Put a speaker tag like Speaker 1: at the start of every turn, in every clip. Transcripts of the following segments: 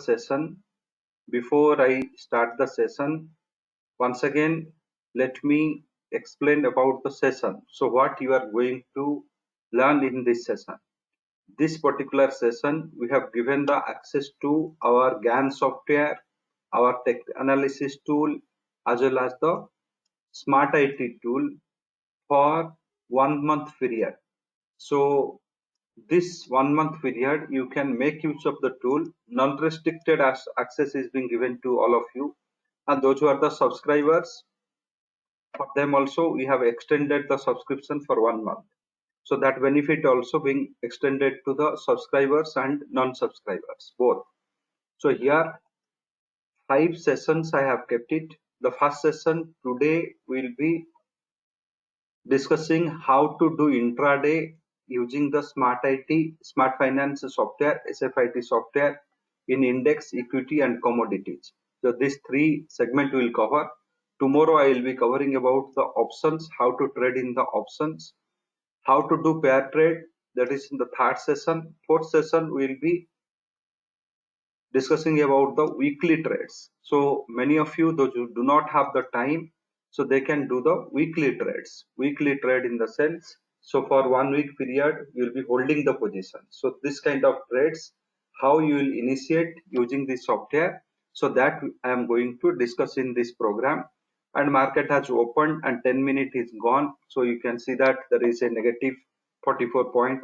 Speaker 1: session. Before I start the session, once again, let me explain about the session. So what you are going to learn in this session. This particular session, we have given the access to our GAN software, our text analysis tool, as well as the Smart IT tool for 1 month period. So this 1 month period, you can make use of the tool. Non-restricted access is being given to all of you, and those who are the subscribers, for them also we have extended the subscription for 1 month. So that benefit also being extended to the subscribers and non-subscribers both. So here 5 sessions I have kept it. The first session today will be discussing how to do intraday using the Smart Finance software, SFIT software in index, equity and commodities. So these 3 segments we will cover. Tomorrow I will be covering about the options, how to trade in the options, how to do pair trade, that is in the 3rd session. 4th session we will be discussing about the weekly trades. So many of you, those who do not have the time, so they can do the weekly trades. Weekly trade in the sense, so for 1 week period, you will be holding the position. So this kind of trades, how you will initiate using this software. So that I am going to discuss in this program. And market has opened and 10 minutes is gone. So you can see that there is a negative 44 point.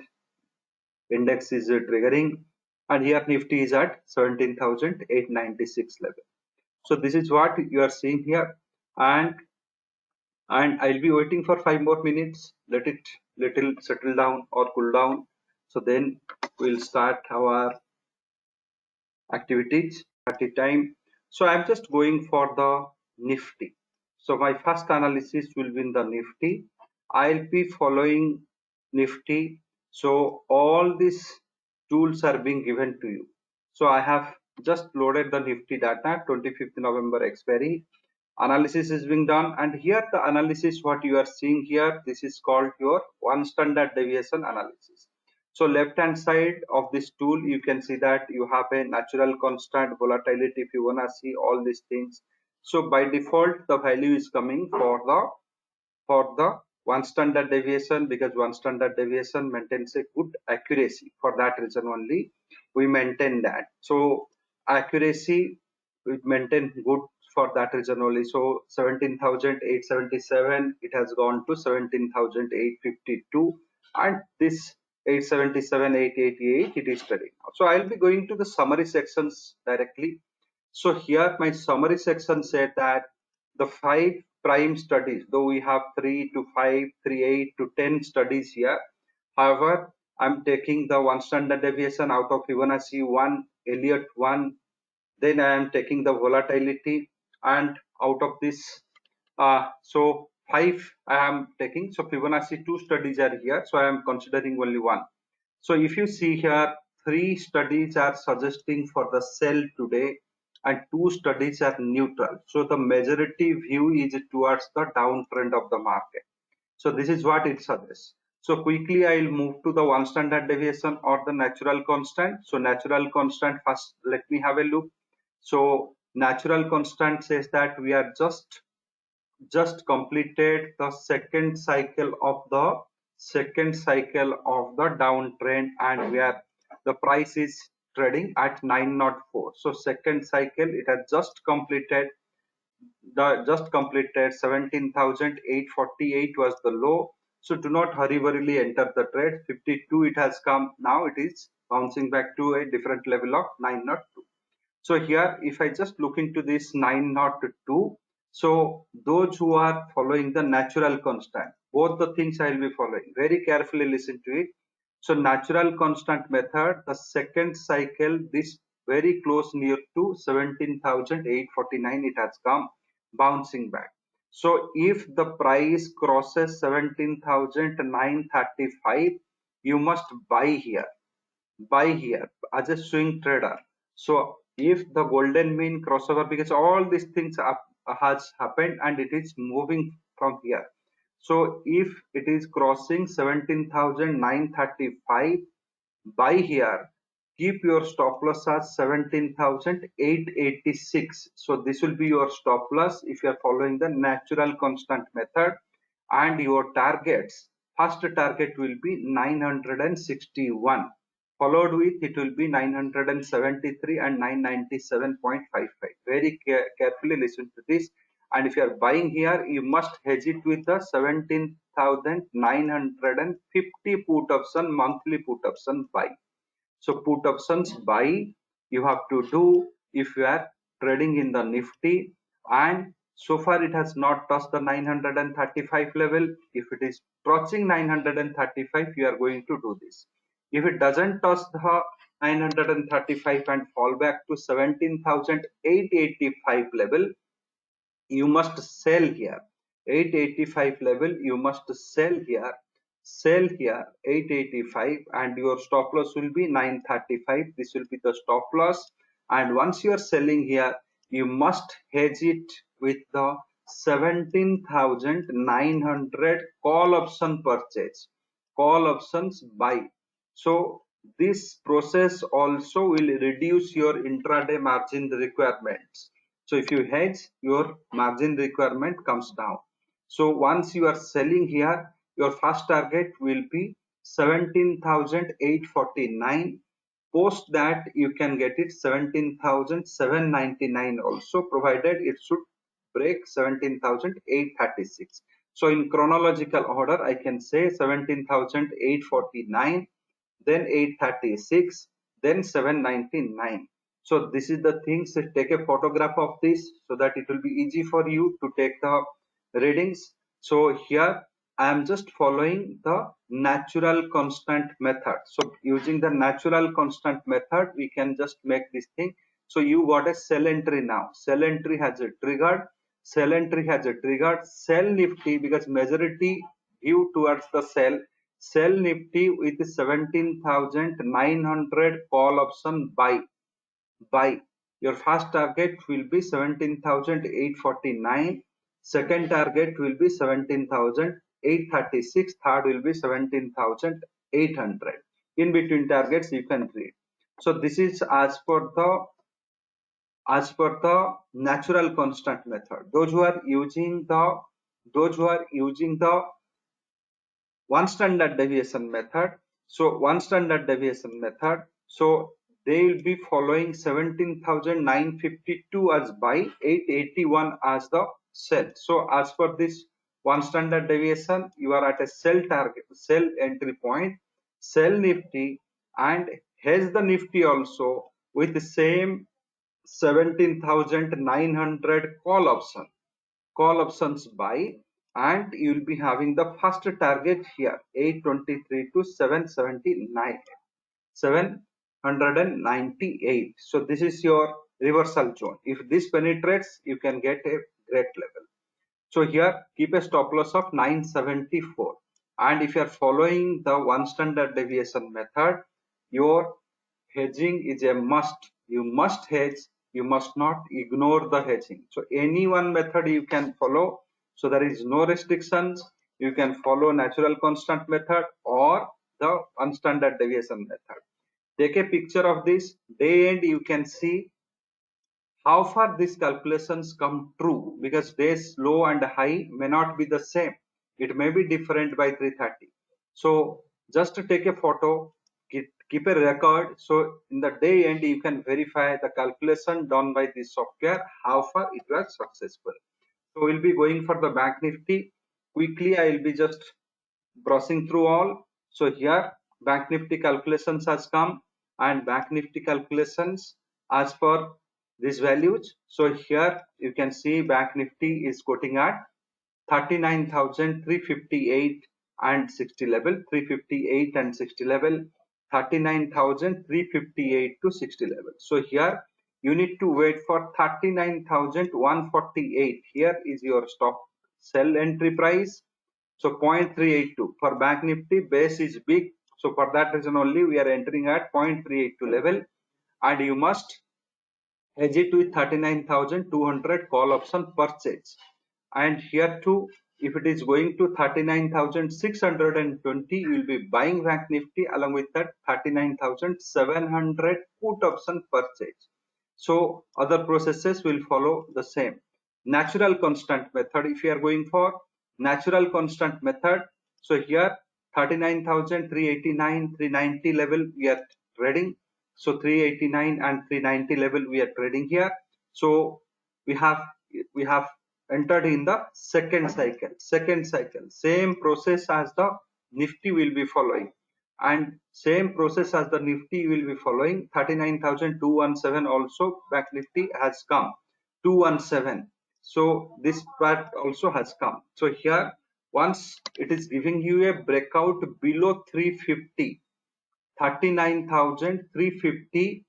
Speaker 1: Index is triggering, and here Nifty is at 17,896 level. So this is what you are seeing here, and I'll be waiting for 5 more minutes. Let it little settle down or cool down. So then we'll start our activities at the time. So I'm just going for the Nifty. So my first analysis will be in the Nifty. I'll be following Nifty. So all these tools are being given to you. So I have just loaded the Nifty data, 25th November expiry. Analysis is being done, and here the analysis what you are seeing here, this is called your one standard deviation analysis. So left hand side of this tool, you can see that you have a natural constant, volatility, Fibonacci, all these things. So by default the value is coming for the one standard deviation, because one standard deviation maintains a good accuracy. For that reason only we maintain that. So accuracy we maintain good for that reason only. So 17,877, it has gone to 17,852, and this 877, 888 it is trading. So I'll be going to the summary sections directly. So here my summary section said that the 5 prime studies, though we have 3 to 5, 3, 8 to 10 studies here. However, I'm taking the one standard deviation out of Fibonacci 1, Elliott 1, then I am taking the volatility, and out of this, so 5 I am taking. So Fibonacci 2 studies are here, so I am considering only 1. So if you see here, 3 studies are suggesting for the sell today, and 2 studies are neutral. So the majority view is towards the downtrend of the market. So this is what it suggests. So quickly I'll move to the one standard deviation or the natural constant. So natural constant, first let me have a look. So natural constant says that we are just completed the second cycle of the downtrend, and where the price is trading at 904. So second cycle it has just completed. The just completed 17,848 was the low. So do not hurriedly enter the trade. 52 it has come, now it is bouncing back to a different level of 902. So here if I just look into this 902, so those who are following the natural constant, both the things I will be following, very carefully listen to it. So natural constant method, the second cycle, this very close near to 17,849 it has come, bouncing back. So if the price crosses 17,935, you must buy here as a swing trader. So if the golden mean crossover, because all these things has happened and it is moving from here. So if it is crossing 17,935, buy here, keep your stop loss as 17,886. So this will be your stop loss if you are following the natural constant method, and your targets, first target will be 961, followed with it will be 973 and 997.55. Very carefully listen to this. And if you are buying here, you must hedge it with the 17,950 put option, monthly put option buy. So put options buy you have to do if you are trading in the Nifty, and so far it has not touched the 935 level. If it is touching 935, you are going to do this. If it doesn't touch the 935 and fall back to 17,885 level, you must sell here. 885 level you must sell here, 885, and your stop loss will be 935. This will be the stop loss. And once you are selling here, you must hedge it with the 17,900 call option purchase, call options buy. So this process also will reduce your intraday margin requirements. So if you hedge, your margin requirement comes down. So once you are selling here, your first target will be 17,849. Post that you can get it 17,799 also, provided it should break 17,836. So in chronological order, I can say 17,849, then 836, then 799. So this is the things. Take a photograph of this so that it will be easy for you to take the readings. So here I am just following the natural constant method. So using the natural constant method, we can just make this thing. So you got a sell entry now. Sell entry has a triggered. Sell entry has a triggered. Sell Nifty, because majority view towards the sell. Sell Nifty with 17,900 call option buy. Buy. Your first target will be 17,849. Second target will be 17,836. Third will be 17,800. In between targets you can read. So this is as per the natural constant method. Those who are using the one standard deviation method, so they will be following 17,952 as buy, 881 as the sell. So as per this one standard deviation, you are at a sell target, sell entry point, sell Nifty, and hedge the Nifty also with the same 17,900 call options buy, and you will be having the first target here 823 to 798. So this is your reversal zone. If this penetrates, you can get a great level. So here keep a stop loss of 974, and if you are following the one standard deviation method, your hedging is a must. You must hedge. You must not ignore the hedging. So any one method you can follow. So there is no restrictions. You can follow natural constant method or the unstandard deviation method. Take a picture of this. Day end you can see how far these calculations come true, because days low and high may not be the same. It may be different by 330. So just to take a photo, keep a record. So in the day end, you can verify the calculation done by this software, how far it was successful. So we'll be going for the Bank Nifty. Quickly, I will be just browsing through all. So here Bank Nifty calculations has come, and Bank Nifty calculations as per these values. So here you can see Bank Nifty is quoting at 39,358 and 60 level, 358 and 60 level, 39,358 to 60 level. So here you need to wait for 39,148. Here is your stop sell entry price. So 0.382 for Bank Nifty, base is big. So for that reason only we are entering at 0.382 level, and you must hedge it with 39,200 call option purchase. And here too if it is going to 39,620, you will be buying Bank Nifty along with that 39,700 put option purchase. So other processes will follow the same. Natural constant method, if you are going for natural constant method, so here 39,389, 390 level we are trading. So 389 and 390 level we are trading here. So we have entered in the second cycle. Same process as the Nifty will be following, and same process as the Nifty will be following. 39,217 also Bank Nifty has come 217. So this part also has come. So here once it is giving you a breakout below 350, 39,350,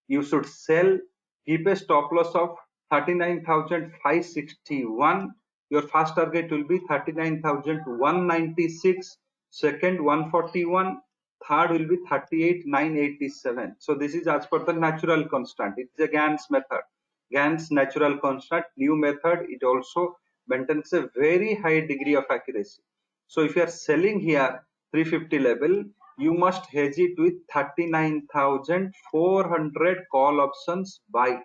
Speaker 1: you should sell. Keep a stop loss of 39,561. Your first target will be 39,196, second 141, third will be 38,987. So this is as per the natural constant. It's a Gans method. Gans natural constant, new method, it also maintains a very high degree of accuracy. So if you are selling here 350 level, you must hedge it with 39,400 call options buy.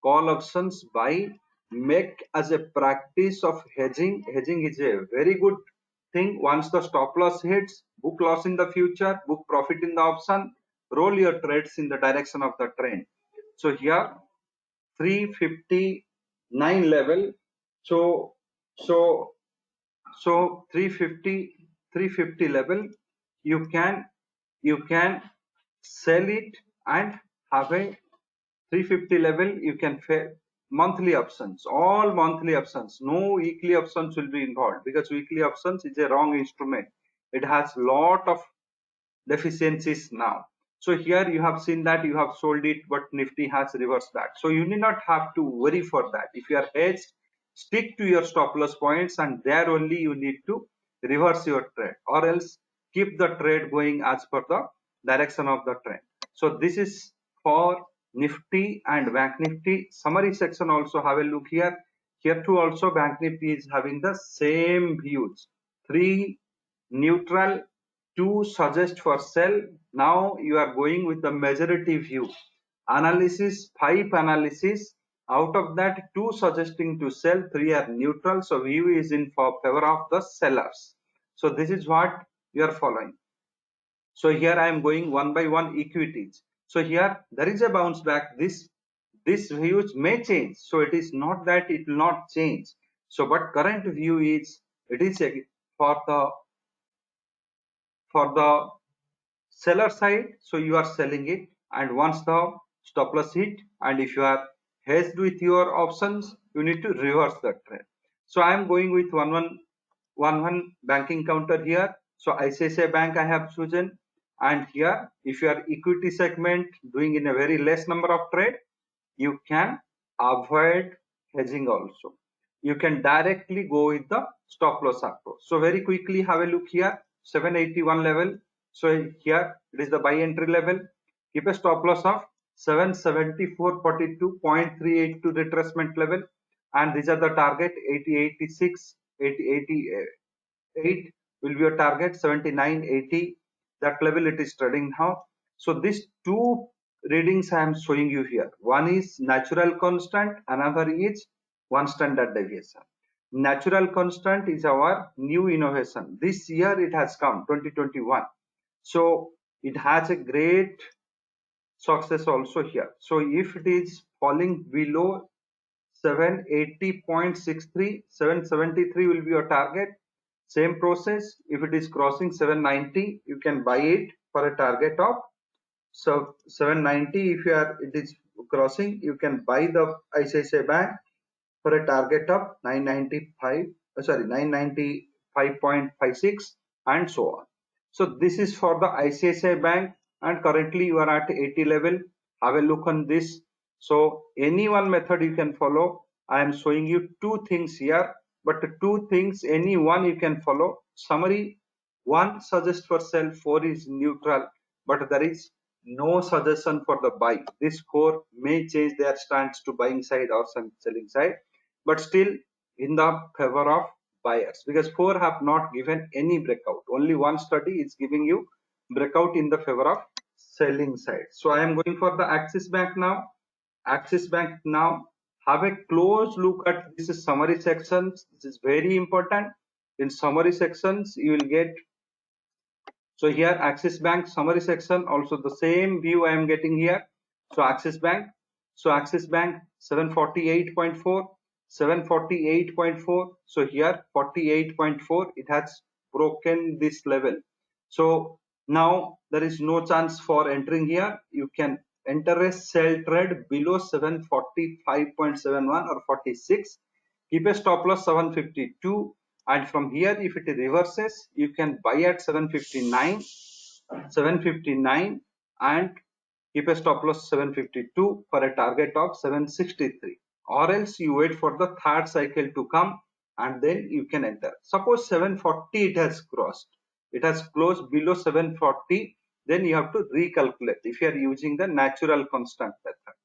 Speaker 1: Call options buy. Make as a practice of hedging. Hedging is a very good thing. Once the stop loss hits, book loss in the future, book profit in the option, roll your trades in the direction of the trend. So here 359 level. So 350 level, you can sell it and have a 350 level. You can monthly options, all monthly options, no weekly options will be involved, because weekly options is a wrong instrument. It has lot of deficiencies now. So here you have seen that you have sold it, but Nifty has reversed back. So you need not have to worry for that. If you are hedged, stick to your stop loss points, and there only you need to reverse your trade, or else keep the trade going as per the direction of the trend. So this is for Nifty and Bank Nifty. Summary section also have a look here. Here too also Bank Nifty is having the same views. 3 neutral, 2 suggest for sell. Now you are going with the majority view. Analysis, 5 analysis. Out of that, 2 suggesting to sell, 3 are neutral. So view is in favor of the sellers. So this is what you are following. So here I am going one by one equities. So here there is a bounce back. This views may change. So it is not that it will not change. So but current view is, it is for the seller side. So you are selling it, and once the stop loss hit, and if you are hedged with your options, you need to reverse the trend. So I am going with one banking counter here. So ICICI Bank I have chosen, and here if you are equity segment doing in a very less number of trade, you can avoid hedging also. You can directly go with the stop loss approach. So very quickly have a look here, 781 level. So here it is the buy entry level. Keep a stop loss of 774.42.382 retracement level, and these are the target. 8086, 8088 will be your target. 7980, that level it is trading now. So these two readings I am showing you here. One is natural constant, another is one standard deviation. Natural constant is our new innovation. This year it has come, 2021. So it has a great success also here. So if it is falling below 780.63, 773 will be your target. Same process, if it is crossing 790, you can buy it for a target of, so 790. If it is crossing, you can buy the ICICI Bank for a target of 995.56, and so on. So this is for the ICICI Bank, and currently you are at 80 level. Have a look on this. So any one method you can follow. I am showing you 2 things here, but 2 things, any one you can follow. Summary: 1 suggests for sell, 4 is neutral, but there is no suggestion for the buy. This core may change their stance to buying side or some selling side, but still in the favor of buyers, because 4 have not given any breakout. Only one study is giving you breakout in the favor of selling side. So I am going for the Axis Bank now. Axis Bank now. Have a close look at this summary sections. This is very important. In summary sections, you will get, so here Axis Bank summary section, also the same view I am getting here. So Axis Bank, 748.4, 748.4. So here 48.4, it has broken this level. So now there is no chance for entering here. You can enter a sell trade below 745.71 or 46. Keep a stop loss 752, and from here if it reverses you can buy at 759 and keep a stop loss 752 for a target of 763, or else you wait for the third cycle to come and then you can enter. Suppose 740 it has crossed, it has closed below 740, then you have to recalculate if you are using the natural constant method.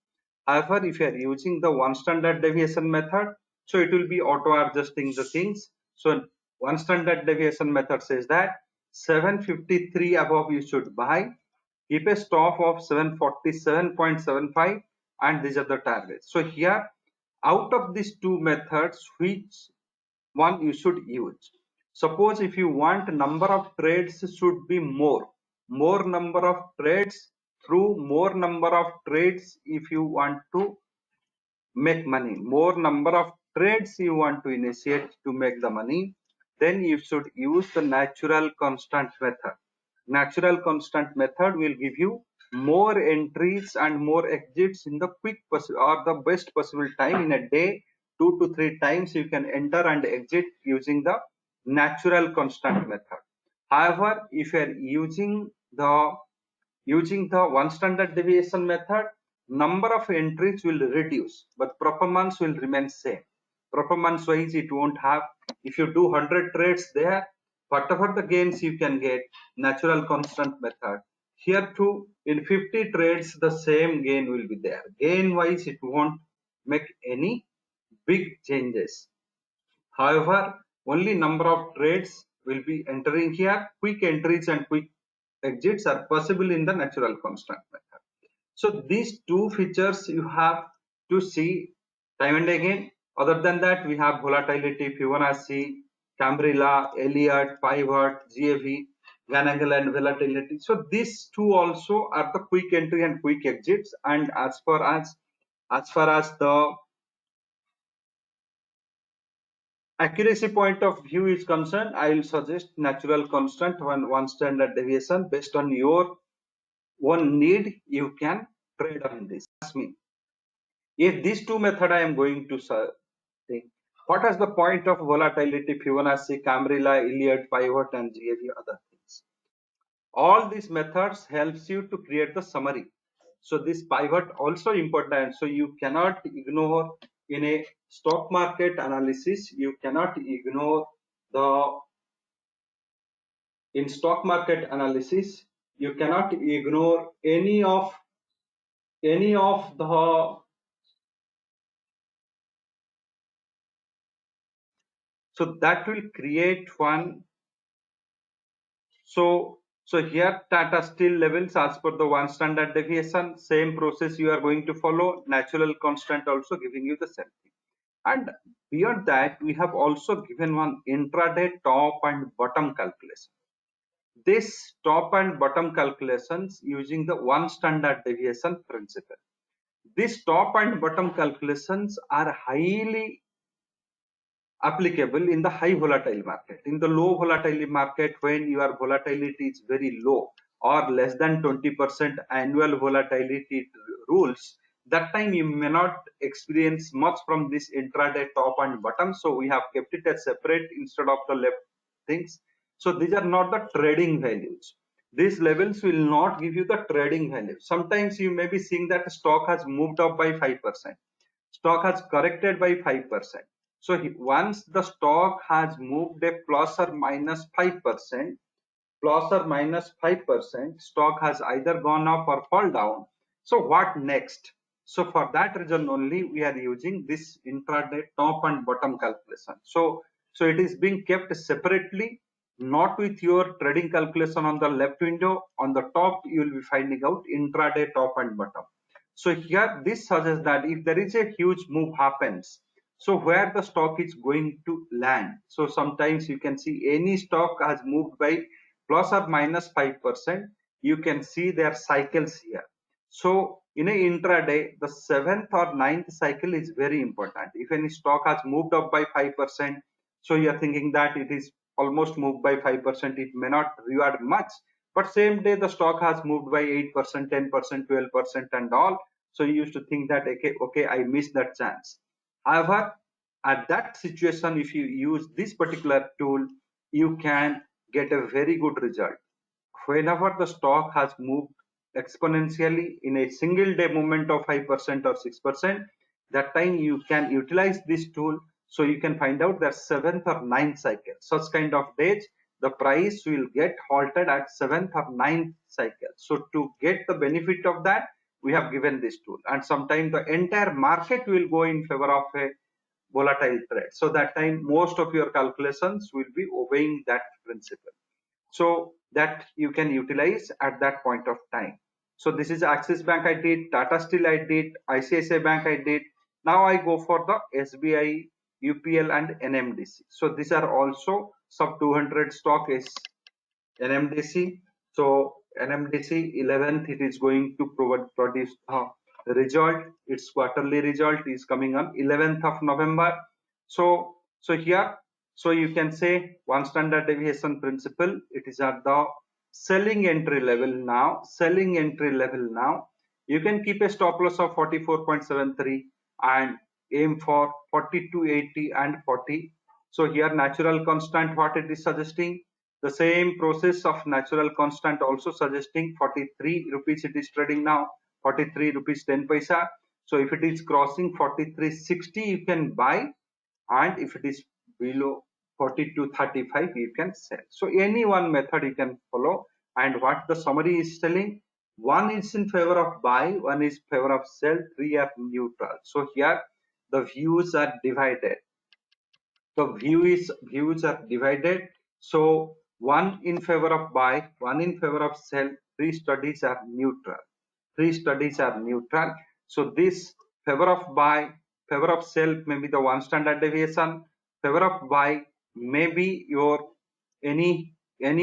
Speaker 1: However, if you are using the one standard deviation method, so it will be auto adjusting the things. So one standard deviation method says that 753 above you should buy, keep a stop of 747.75, and these are the targets. So here, out of these two methods, which one you should use? Suppose if you want number of trades should be more number of trades, through more number of trades if you want to make money, more number of trades you want to initiate to make the money, then you should use the natural constant method. Natural constant method will give you more entries and more exits in the quick or the best possible time in a day. 2 to 3 times you can enter and exit using the natural constant method. However, if you are using the one standard deviation method, number of entries will reduce, but performance will remain same. Performance wise, it won't have. If you do 100 trades there, whatever the gains you can get, natural constant method. Here too, in 50 trades, the same gain will be there. Gain wise, it won't make any big changes. However, only number of trades will be entering here. Quick entries and quick exits are possible in the natural constant method. So these two features you have to see time and again. Other than that, we have volatility, Fibonacci, Cambrilla, Elliott, pivot, GAV, Van Angle and volatility. So these two also are the quick entry and quick exits. And as far as the accuracy point of view is concerned, I will suggest natural constant one standard deviation. Based on your own need, you can trade on this. Ask me, if these two method I am going to think, what is the point of volatility, Fibonacci, Cambrilla, Elliott, pivot and GAV, other things? All these methods helps you to create the summary. So this pivot also important. So you cannot ignore in a stock market analysis. You cannot ignore the in stock market analysis. You cannot ignore any of the, so that will create one. So here Tata Steel levels as per the one standard deviation, same process you are going to follow. Natural constant also giving you the same thing. And beyond that, we have also given one intraday top and bottom calculation. This top and bottom calculations using the one standard deviation principle. These top and bottom calculations are highly applicable in the high volatile market. In the low volatile market, when your volatility is very low or less than 20% annual volatility rules, that time you may not experience much from this intraday top and bottom. So we have kept it as separate instead of the left things. So these are not the trading values. These levels will not give you the trading value. Sometimes you may be seeing that stock has moved up by 5%. Stock has corrected by 5%. So once the stock has moved a plus or minus 5%, stock has either gone up or fall down. So what next? So for that reason only we are using this intraday top and bottom calculation. So So it is being kept separately, not with your trading calculation on the left window. On the top, you will be finding out intraday top and bottom. So here this suggests that if there is a huge move happens, so where the stock is going to land. So sometimes you can see any stock has moved by plus or minus 5%. You can see their cycles here. So in a intraday, the 7th or 9th cycle is very important. If any stock has moved up by 5%, so you are thinking that it is almost moved by 5%, it may not reward much. But same day the stock has moved by 8%, 10%, 12% and all. So you used to think that okay, I missed that chance. However, at that situation, if you use this particular tool, you can get a very good result. Whenever the stock has moved exponentially in a single day movement of 5% or 6%, that time you can utilize this tool, so you can find out the 7th or 9th cycle. Such kind of days, the price will get halted at 7th or 9th cycle. So to get the benefit of that, we have given this tool, and sometimes the entire market will go in favor of a volatile trade. So that time most of your calculations will be obeying that principle, so that you can utilize at that point of time. So this is Axis Bank I did, Tata Steel I did, ICICI Bank I did. Now I go for the SBI, UPL and NMDC. So these are also sub 200 stock is NMDC. So NMDC 11th, it is going to produce the result. Its quarterly result is coming on 11th of November. So here, so you can say one standard deviation principle. It is at the selling entry level now. Selling entry level now. You can keep a stop loss of 44.73 and aim for 42.80 and 40. So here natural constant, what it is suggesting, the same process of natural constant also suggesting 43 rupees it is trading now, 43 rupees 10 paisa. So if it is crossing 43.60 you can buy, and if it is below 42.35 you can sell. So any one method you can follow, and what the summary is telling, one is in favor of buy, one is favor of sell, three are neutral. So here the views are divided. The views are divided. So one in favor of buy, one in favor of sell, three studies are neutral. Three studies are neutral. So this favor of buy, favor of sell may be the one standard deviation. Favor of buy may be your any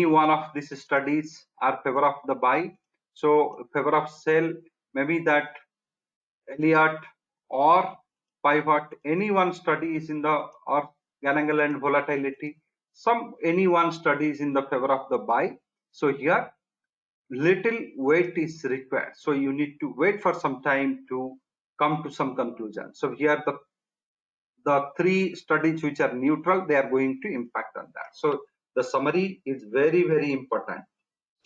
Speaker 1: one of these studies are favor of the buy. So favor of sell maybe that Elliott or pivot, any one study is in the, or Gann and volatility, some any one study is in the favor of the buy. So here little wait is required. So you need to wait for some time to come to some conclusion. So here the three studies which are neutral, they are going to impact on that. So the summary is very important.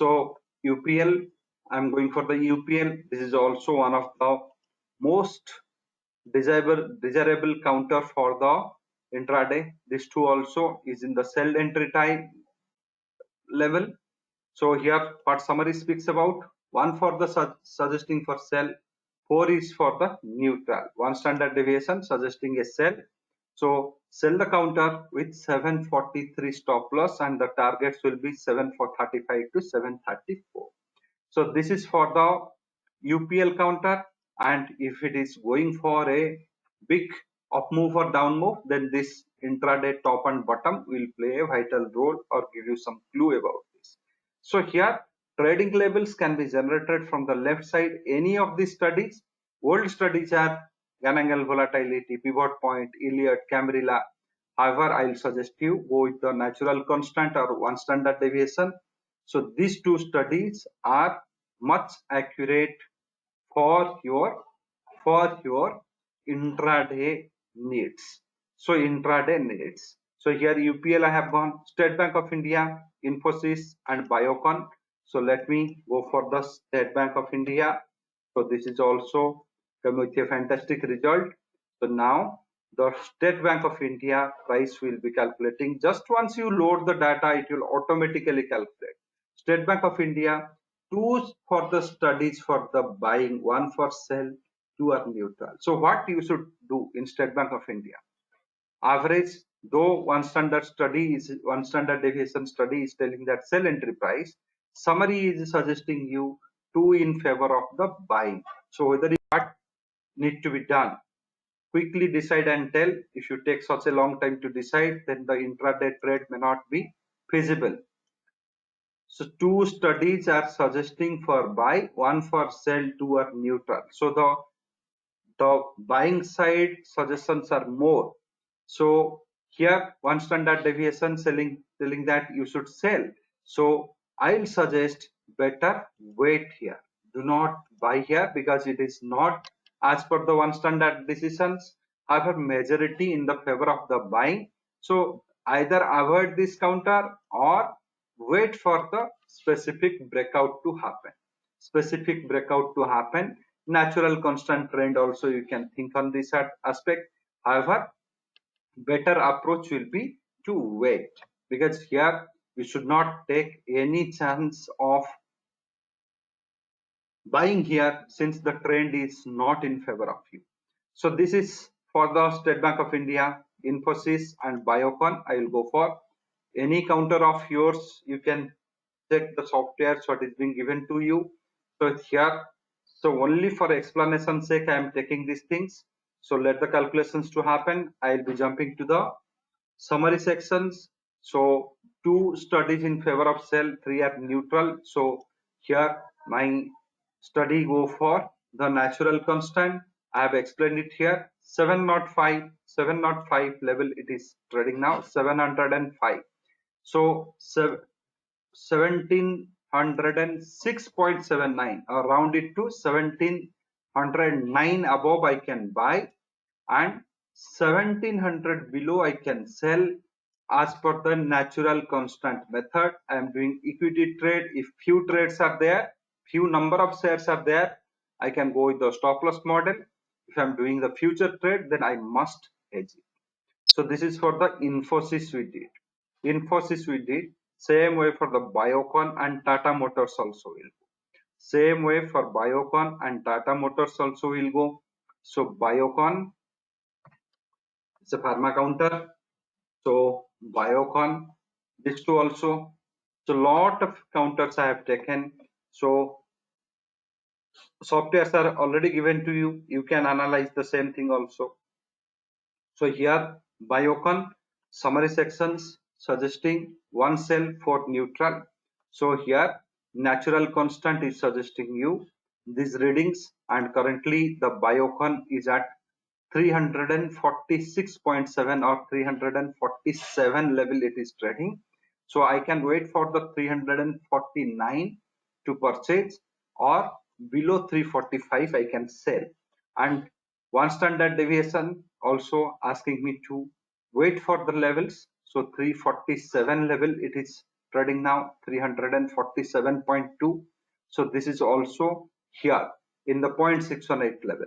Speaker 1: So UPL, I'm going for the UPL. This is also one of the most desirable counter for the intraday. This two also is in the sell entry time level. So here what summary speaks about, one for the suggesting for sell, four is for the neutral, one standard deviation suggesting a sell. So sell the counter with 743 stop loss, and the targets will be 735 to 734. So this is for the UPL counter, and if it is going for a big up move or down move, then this intraday top and bottom will play a vital role or give you some clue about this. So here trading levels can be generated from the left side, any of these studies. Old studies are Gann angle volatility, pivot point, Elliott, Camarilla. However, I'll suggest you go with the natural constant or one standard deviation. So these two studies are much accurate for your intraday needs. So intraday needs. So here UPL I have gone, State Bank of India, Infosys and Biocon. So let me go for the State Bank of India. So this is also come with a fantastic result. So now the State Bank of India price will be calculating. Just once you load the data, it will automatically calculate. State Bank of India, two for the studies for the buying, one for sell, two are neutral. So what you should do in State Bank of India? Average Though one standard deviation study is telling that sell entry price, summary is suggesting you two in favor of the buying. So whether what need to be done, quickly decide and tell. If you take such a long time to decide, then the intraday trade may not be feasible. So two studies are suggesting for buy, one for sell, two are neutral. So the buying side suggestions are more. So here one standard deviation telling that you should sell. So I'll suggest better wait here. Do not buy here because it is not as per the one standard decisions. However, majority in the favor of the buying. So either avoid this counter or wait for the specific breakout to happen. Specific breakout to happen. Natural constant trend also you can think on this aspect. However, better approach will be to wait, because here we should not take any chance of buying here since the trend is not in favor of you. So this is for the State Bank of India, Infosys and Biocon. I will go for any counter of yours. You can check the software what is being given to you. So here, so only for explanation sake I am taking these things. So let the calculations to happen. I will be jumping to the summary sections. So two studies in favor of sell, three are neutral. So here my study go for the natural constant. I have explained it here. 705 level it is trading now, 705. So 1706.79, or round it to 1709 above I can buy, and 1700 below I can sell as per the natural constant method. I am doing equity trade. If few trades are there, few number of shares are there, I can go with the stop loss model. If I am doing the future trade, then I must hedge it. So this is for the Infosys we did. Infosys we did. Same way for the Biocon and Tata Motors also will go. Same way for Biocon and Tata Motors also will go. So Biocon is a pharma counter. So Biocon, this two also. So lot of counters I have taken. So softwares are already given to you. You can analyze the same thing also. So here Biocon summary sections suggesting one cell for neutral. So here natural constant is suggesting you these readings, and currently the Biocon is at 346.7 or 347 level it is trading. So I can wait for the 349 to purchase, or below 345 I can sell. And one standard deviation also asking me to wait for the levels. So 347 level it is trading now, 347.2. So this is also here in the 0.618 level.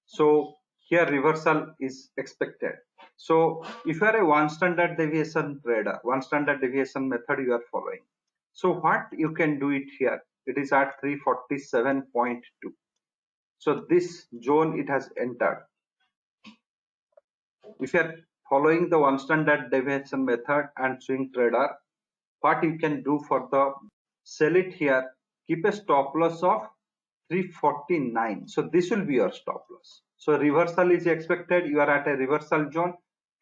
Speaker 1: So here reversal is expected. So if you are a one standard deviation trader, one standard deviation method you are following, so what you can do it here, it is at 347.2. So this zone it has entered. If you are following the one standard deviation method and swing trader, what you can do for the sell it here, keep a stop loss of 349. So this will be your stop loss. So reversal is expected. You are at a reversal zone,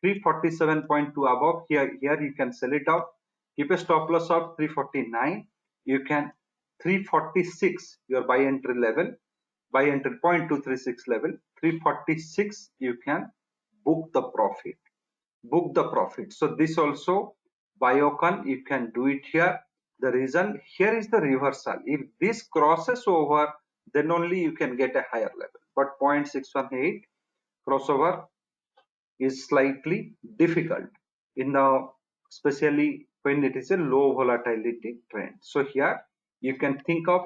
Speaker 1: 347.2 above. Here you can sell it off. Keep a stop loss of 349. You can 346 your buy entry level, buy entry 0.236 level, 346 you can book the profit. Book the profit. So this also Biocon you can do it here. The reason here is the reversal. If this crosses over, then only you can get a higher level. But 0.618 crossover is slightly difficult in the, especially when it is a low volatility trend. So here you can think of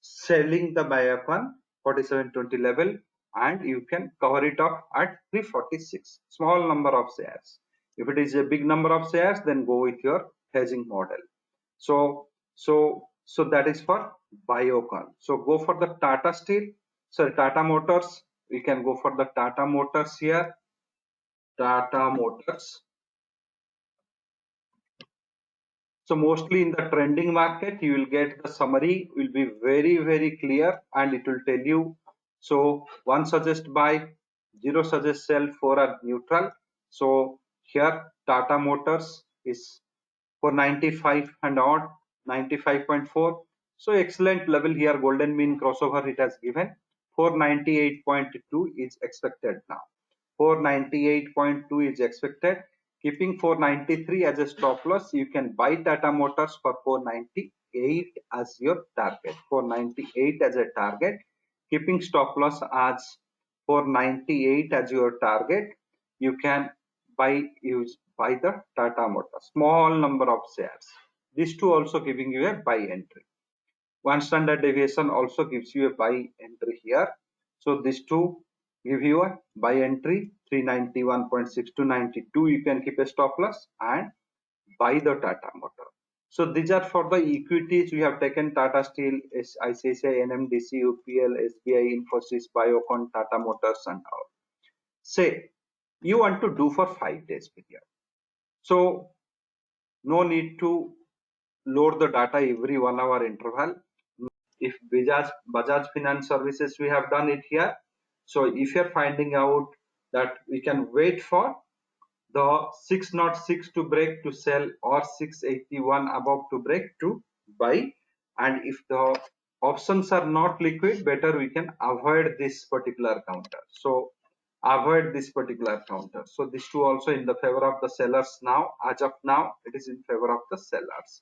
Speaker 1: selling the Biocon 4720 level, and you can cover it up at 346. Small number of shares. If it is a big number of shares, then go with your hedging model. So that is for Biocon. So go for the Tata Steel. So Tata Motors. We can go for the Tata Motors here. Tata Motors. So mostly in the trending market, you will get the summary will be very clear and it will tell you. So one suggest buy, zero suggest sell, four are neutral. So here Tata Motors is for 95 and odd, 95.4. So excellent level here, golden mean crossover it has given. 498.2 is expected now. 498.2 is expected. Keeping 493 as a stop loss, you can buy Tata Motors for 498 as your target. 498 as a target. Keeping stop loss as 498 as your target, you can buy the Tata Motors. Small number of shares. These two also giving you a buy entry. One standard deviation also gives you a buy entry here. So these two give you a buy entry 391.6 to 92. You can keep a stop loss and buy the Tata Motor. So these are for the equities. We have taken Tata Steel, ICICI, NMDC, UPL, SBI, Infosys, Biocon, Tata Motors and all. Say you want to do for 5 days period. So no need to load the data every 1 hour interval. If Bajaj Finance Services, we have done it here. So if you're finding out that we can wait for the 606 to break to sell or 681 above to break to buy, and if the options are not liquid, better we can avoid this particular counter. So avoid this particular counter. So these two also in the favor of the sellers now. As of now, it is in favor of the sellers.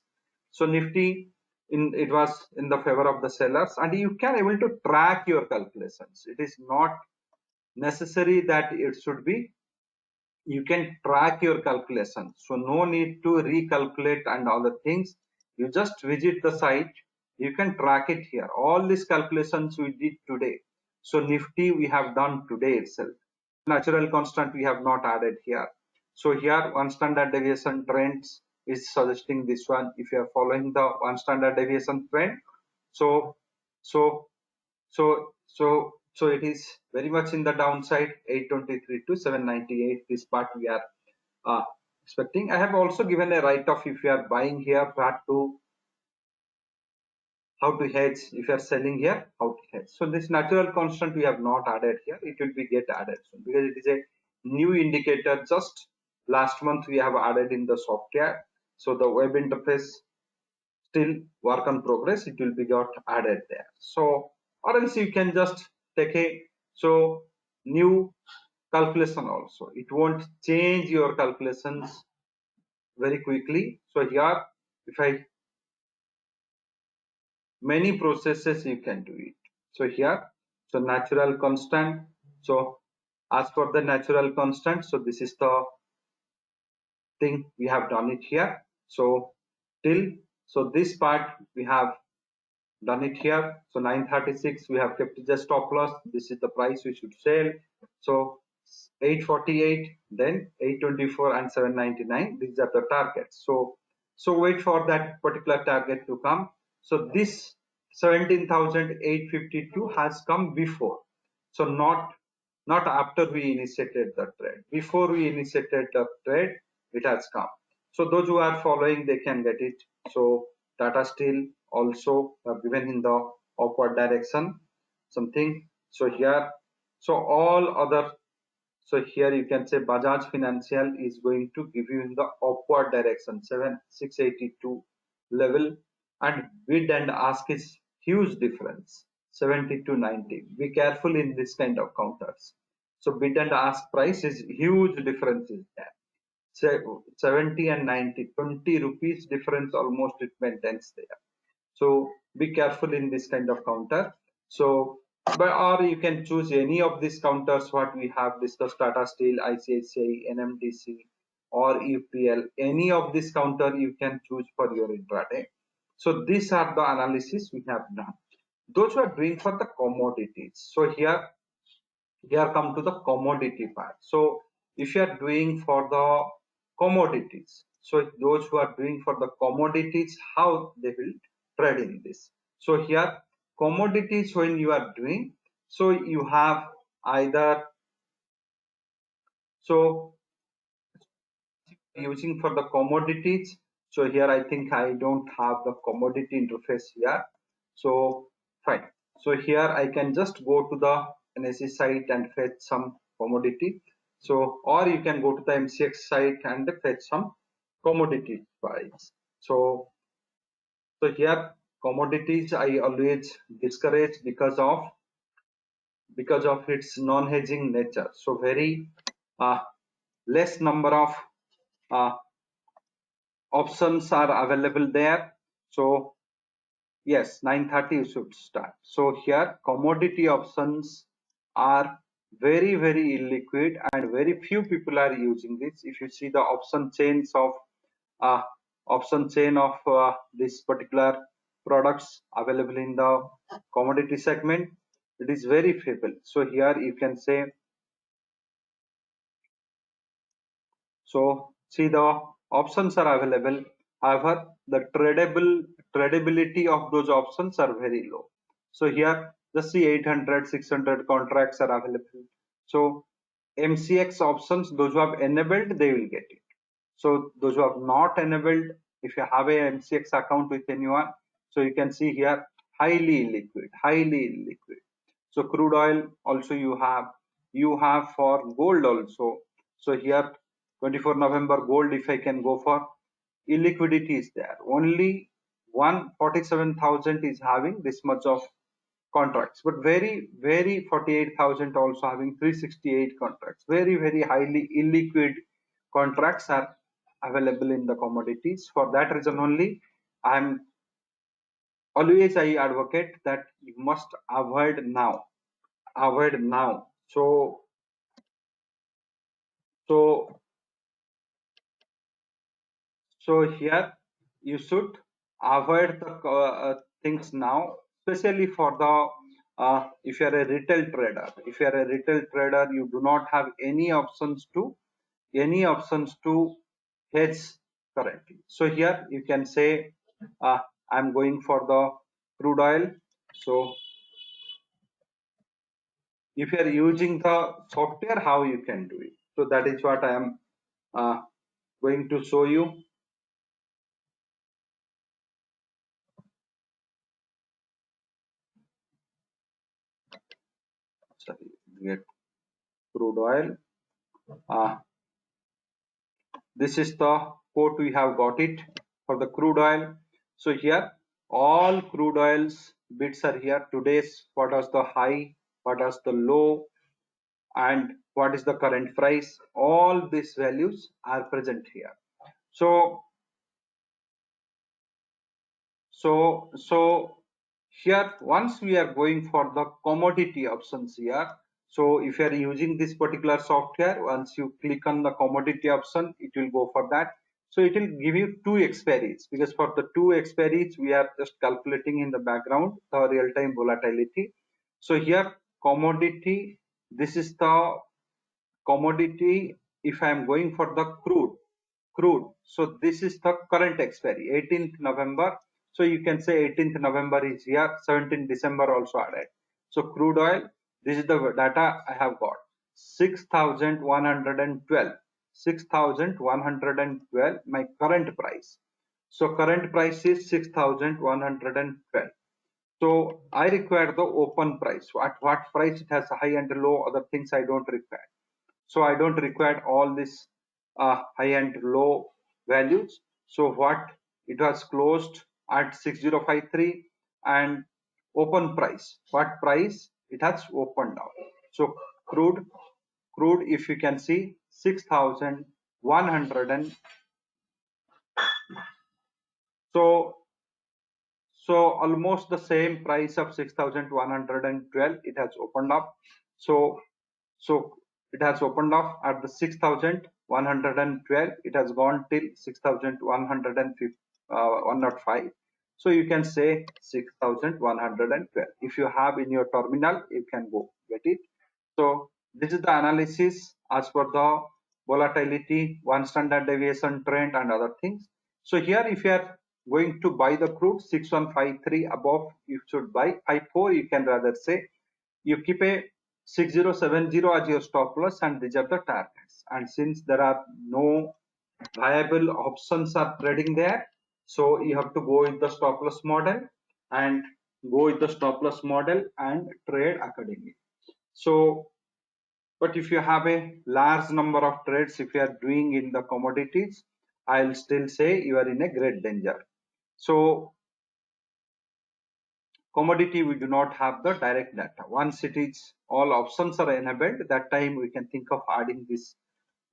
Speaker 1: So Nifty it was in the favor of the sellers, and you can able to track your calculations. It is not necessary that it should be, you can track your calculations, so no need to recalculate and all the things. You just visit the site, you can track it here. All these calculations we did today. So Nifty we have done today itself. Natural constant we have not added here. So here one standard deviation trends is suggesting this one. If you are following the one standard deviation trend, so so so it is very much in the downside, 823 to 798. This part we are expecting. I have also given a write-off if you are buying here, how to hedge. If you are selling here, how to hedge. So this natural constant we have not added here. It will be get added soon because it is a new indicator. Just last month we have added in the software. So the web interface still work on progress. It will be got added there. So or else you can just take a new calculation also. It won't change your calculations very quickly. So here, if I many processes you can do it. So here, so natural constant. So as for the natural constant, so this is the thing we have done it here. So till so this part we have done it here. So 936 we have kept the stop loss. This is the price we should sell. So 848, then 824 and 799. These are the targets. So wait for that particular target to come. So this 17,852 has come before. So not after we initiated the trade. Before we initiated the trade, it has come. So those who are following, they can get it. So Tata Steel also given in the upward direction something. So here, so all other, so here you can say Bajaj Financial is going to give you in the upward direction 682 level, and bid and ask is huge difference 70 to 90. Be careful in this kind of counters. So bid and ask price is huge difference is there. 70 and 90, 20 rupees difference almost it maintains there. So be careful in this kind of counter. So but or you can choose any of these counters what we have discussed, Tata Steel, ICICI, NMDC or UPL. Any of this counter you can choose for your intraday. So these are the analysis we have done. Those who are doing for the commodities. So here come to the commodity part. So if you are doing for the commodities, so those who are doing for the commodities, how they will trade in this. So here commodities, when you are doing, so you have either, so using for the commodities, So here I think I don't have the commodity interface here. So fine. So here I can just go to the NSE site and fetch some commodity. So or you can go to the MCX site and fetch some commodity price. So here commodities I always discourage because of its non-hedging nature. So very uh, less number of uh, options are available there. So yes, 9:30 you should start. So here commodity options are very illiquid and very few people are using this. If you see the uh, option chain of this particular products available in the commodity segment, it is very feeble. So here you can say, so see the options are available. However, the tradability of those options are very low. So here just see 800, 600 contracts are available. So MCX options, those who have enabled, they will get it. So those who have not enabled, if you have a MCX account with anyone, so you can see here highly illiquid. So crude oil also you have for gold also. So here 24 November gold, if I can go for, illiquidity is there. Only 147,000 is having this much of contracts, but very 48,000 also having 368 contracts. Very highly illiquid contracts are available in the commodities. For that reason only, I'm always I advocate that you must avoid now. So so here you should avoid the things now, especially for the if you are a retail trader. If you are a retail trader, you do not have any options to hedge currently. So here you can say I'm going for the crude oil. So if you are using the software, how you can do it. So that is what I am uh, going to show you. Sorry, get crude oil. Uh, this is the quote we have got it for the crude oil. So here all crude oils bits are here. Today's what was the high, what was the low, and what is the current price. All these values are present here. So so here once we are going for the commodity options here. So if you are using this particular software, once you click on the commodity option, it will go for that. So it will give you two expiries, because for the two expiries we are just calculating in the background the real-time volatility. So here commodity, this is the commodity. If I am going for the crude, so this is the current expiry 18th November. So you can say 18th November is here, 17th December also added. So crude oil, this is the data I have got, 6,112, 6,112 my current price. So current price is 6,112. So I require the open price. At what price it has a high and low, other things I don't require. So I don't require all this high and low values. So what it was closed at 6053, and open price, what price it has opened now. So crude if you can see 6,100, and so so almost the same price of 6,112 it has opened up. So it has opened up at the 6,112. It has gone till 6,105. So you can say 6,112. If you have in your terminal, you can go get it. So this is the analysis as per the volatility, one standard deviation trend and other things. So here if you are going to buy the crude 6153 above, you should buy. 54 you can rather say, you keep a 6070 as your stop loss, and these are the targets. And since there are no viable options are trading there. So you have to go with the stop loss model and trade accordingly. So, but if you have a large number of trades, if you are doing in the commodities, I'll still say you are in a great danger. So commodity, we do not have the direct data. Once it is all options are enabled, that time we can think of adding this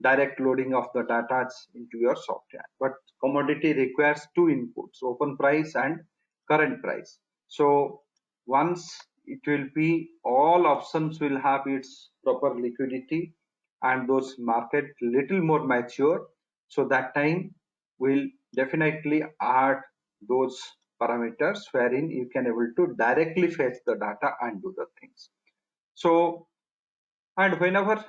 Speaker 1: direct loading of the data into your software. But commodity requires two inputs, open price and current price. So once it will be, all options will have its proper liquidity and those market little more mature, so that time will definitely add those parameters wherein you can able to directly fetch the data and do the things. So, and whenever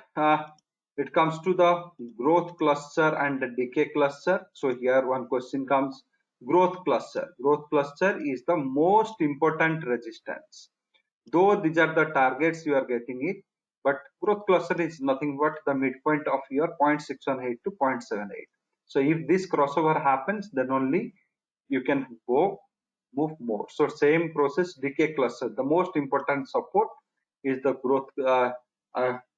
Speaker 1: it comes to the growth cluster and the decay cluster, so here one question comes, growth cluster. Growth cluster is the most important resistance. Though these are the targets you are getting it, but growth cluster is nothing but the midpoint of your 0.618 to 0.78. So if this crossover happens, then only you can go move more. So same process, decay cluster. The most important support is the growth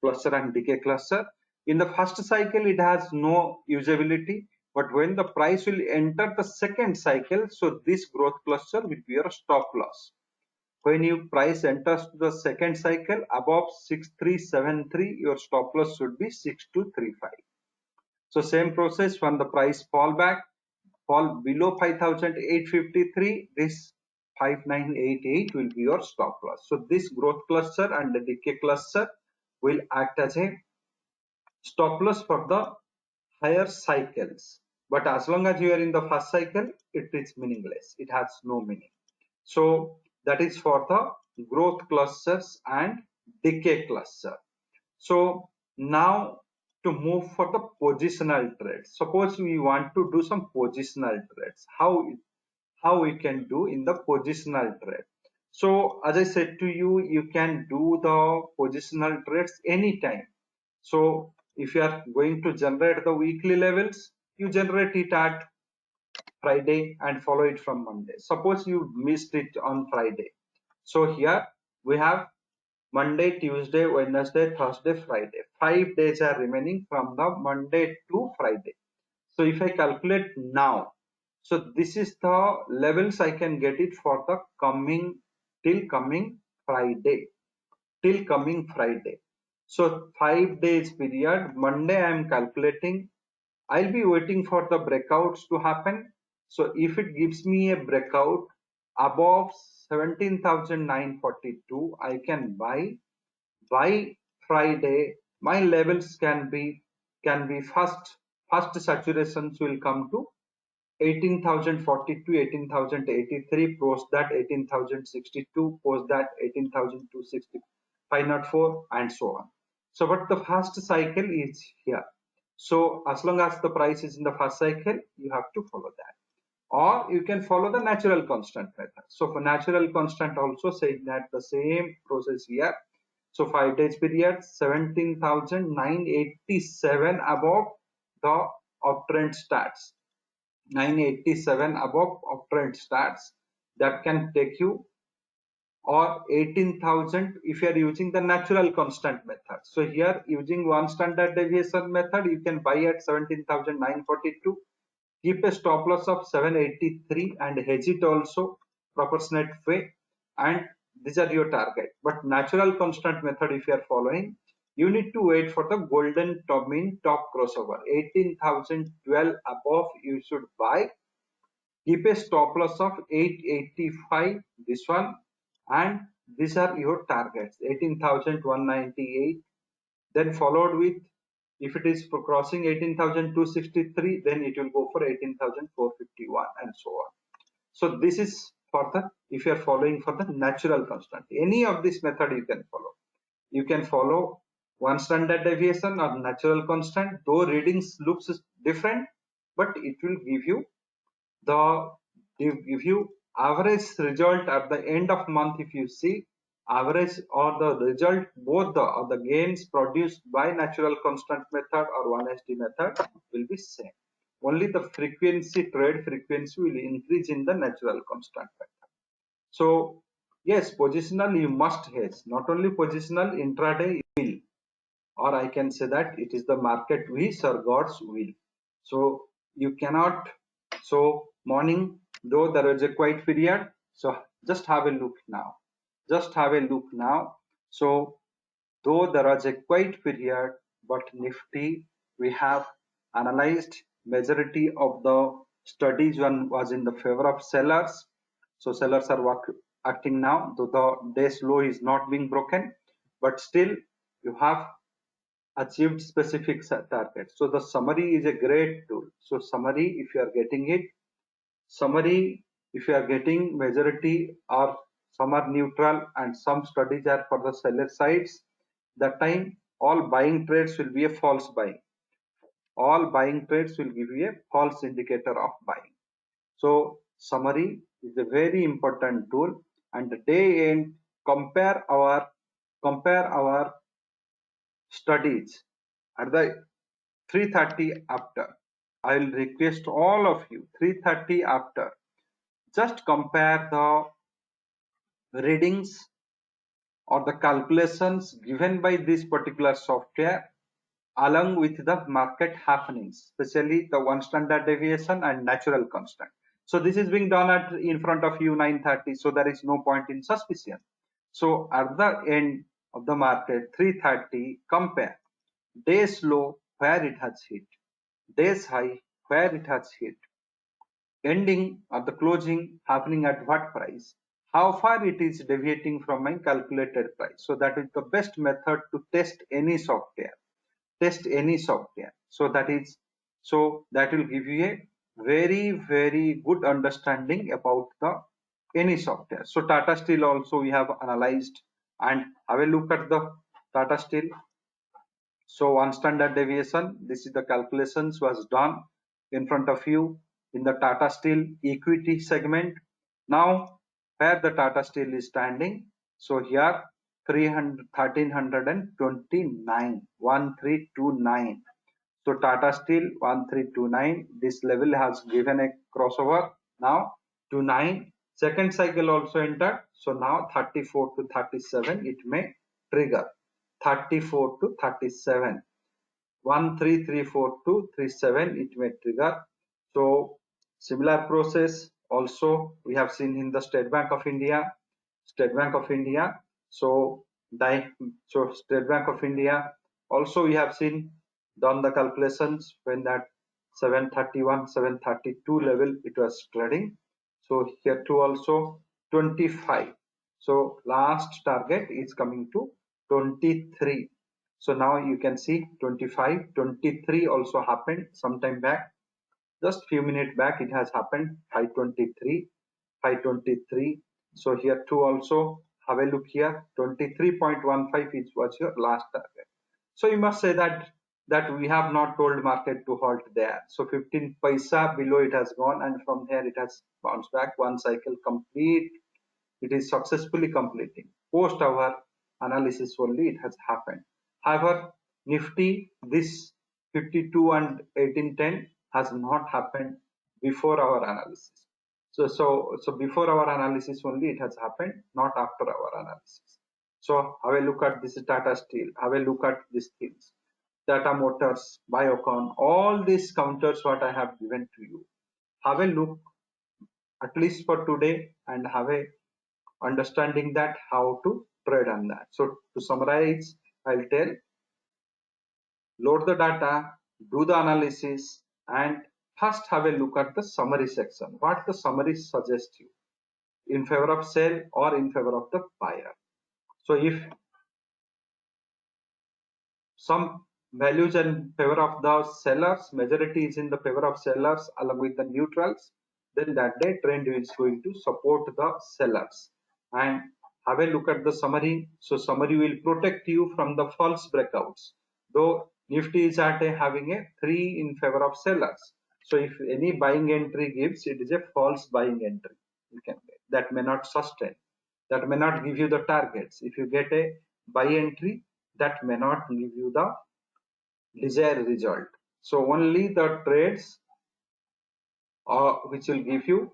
Speaker 1: cluster and decay cluster. In the first cycle, it has no usability, but when the price will enter the second cycle, so this growth cluster will be your stop loss. When your price enters the second cycle above 6373, your stop loss should be 6235. So same process, when the price fall below 5853, this 5988 will be your stop loss. So this growth cluster and the decay cluster will act as a stop loss for the higher cycles. But as long as you are in the first cycle, it is meaningless. It has no meaning. So that is for the growth clusters and decay cluster. So now to move for the positional trades. Suppose we want to do some positional trades. How we can do in the positional trade? So as I said to you, you can do the positional trades anytime. So if you are going to generate the weekly levels, you generate it at Friday and follow it from Monday. Suppose you missed it on Friday. So here we have Monday, Tuesday, Wednesday, Thursday, Friday. 5 days are remaining from the Monday to Friday. So if I calculate now, so this is the levels I can get it for the coming Friday. Till coming Friday. So 5 days period, Monday I am calculating. I'll be waiting for the breakouts to happen. So if it gives me a breakout above 17,942, I can buy. By Friday, my levels can be first saturations will come to 18,042, 18,083, post that 18,062, post that 18,260, 504, and so on. So but the first cycle is here. So as long as the price is in the first cycle, you have to follow that. Or you can follow the natural constant method. So for natural constant also saying that the same process here. So 5 days period, 17,987 above the uptrend starts. 987 above uptrend starts. That can take you, or 18,000 if you are using the natural constant method. So here using one standard deviation method, you can buy at 17,942. Keep a stop loss of 783 and hedge it also proportionate way, and these are your target. But natural constant method, if you are following, you need to wait for the golden top mean top crossover 18,012 above. You should buy. Keep a stop loss of 885, this one, and these are your targets 18,198. Then followed with, if it is for crossing 18,263, then it will go for 18,451 and so on. So this is for the, if you are following for the natural constant. Any of this method you can follow. You can follow one standard deviation or natural constant, though readings looks different, but it will give you the, give you average result at the end of month. If you see average or the result, both the or the gains produced by natural constant method or 1SD method will be same. only the trade frequency will increase in the natural constant factor. So yes, positional you must hedge, not only positional, intraday will, or I can say that it is the market wish or God's will. So you cannot, so morning, though there is a quiet period, so just have a look now. Just have a look now. So though there was a quiet period, but Nifty, we have analyzed majority of the studies one was in the favor of sellers. So sellers are acting now, though the day's low is not being broken, but still you have achieved specific targets. So the summary is a great tool. So summary, if you are getting it, summary, if you are getting majority or some are neutral and some studies are for the seller sides, that time all buying trades will be a false buying. All buying trades will give you a false indicator of buying. So summary is a very important tool, and the day end compare our studies at the 3:30 after. I will request all of you 3:30 after, just compare the readings or the calculations given by this particular software along with the market happenings, especially the one standard deviation and natural constant. So this is being done at in front of you 9:30, so there is no point in suspicion. So at the end of the market 3:30, compare day's low where it has hit, day's high where it has hit, ending or the closing happening at what price, how far it is deviating from my calculated price. So that is the best method to test any software. So that will give you a very good understanding about the any software. So Tata Steel also we have analyzed, and have a look at the Tata Steel. So one standard deviation, this is the calculations was done in front of you in the Tata Steel equity segment. Now where the Tata Steel is standing, so here 1329, 1329. So Tata Steel 1329, this level has given a crossover now to 9. Second cycle also entered. So now 34 to 37 it may trigger. 34 to 37. 1334 to 37 it may trigger. So similar process also we have seen in the State Bank of India. State Bank of India. So State Bank of India also we have seen done the calculations when that 731 732 level it was trading. So here too also 25. So last target is coming to 23. So now you can see 25, 23 also happened sometime back. Just few minutes back it has happened 523, 523. So here too also have a look here 23.15 is was your last target. So you must say that we have not told market to halt there. So 15 paisa below it has gone, and from here it has bounced back. One cycle complete, it is successfully completing. Post our analysis only it has happened. However, Nifty this 52 and 1810 has not happened before our analysis. So before our analysis only it has happened, not after our analysis. So have a look at this Tata Steel, have a look at these things. Tata Motors, Biocon, all these counters what I have given to you. Have a look at least for today and have a understanding that how to trade on that. So to summarize, I'll tell, load the data, do the analysis, and first have a look at the summary section. What the summary suggests you in favor of sell or in favor of the buyer. So if some values in favor of the sellers, majority is in the favor of sellers along with the neutrals, then that day trend is going to support the sellers. And have a look at the summary. So summary will protect you from the false breakouts. Though Nifty is at having a 3 in favor of sellers. So if any buying entry gives, it is a false buying entry. You can get that may not sustain. That may not give you the targets. If you get a buy entry, that may not give you the desired result. So only the trades which will give you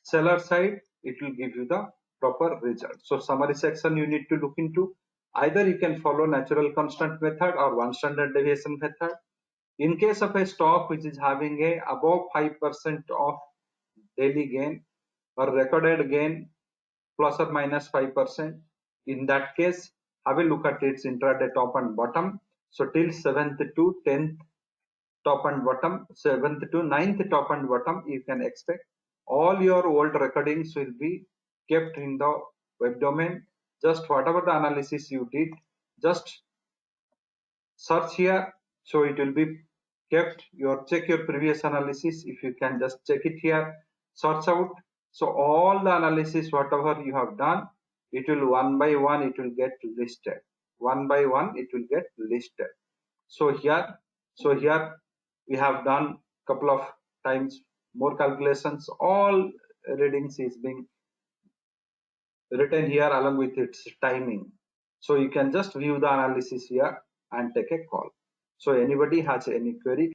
Speaker 1: seller side, it will give you the proper result. So summary section you need to look into. Either you can follow natural constant method or one standard deviation method. In case of a stock which is having a above 5% of daily gain or recorded gain plus or minus 5%, in that case have a look at its intraday top and bottom. So till 7th to 10th top and bottom, 7th to 9th top and bottom, you can expect all your old recordings will be kept in the web domain. Just whatever the analysis you did, just search here, so it will be kept. Your check your previous analysis, if you can just check it here, search out. So all the analysis whatever you have done, it will one by one it will get listed, one by one it will get listed. So here we have done couple of times more calculations. All readings is being written here along with its timing. So you can just view the analysis here and take a call. So anybody has any query,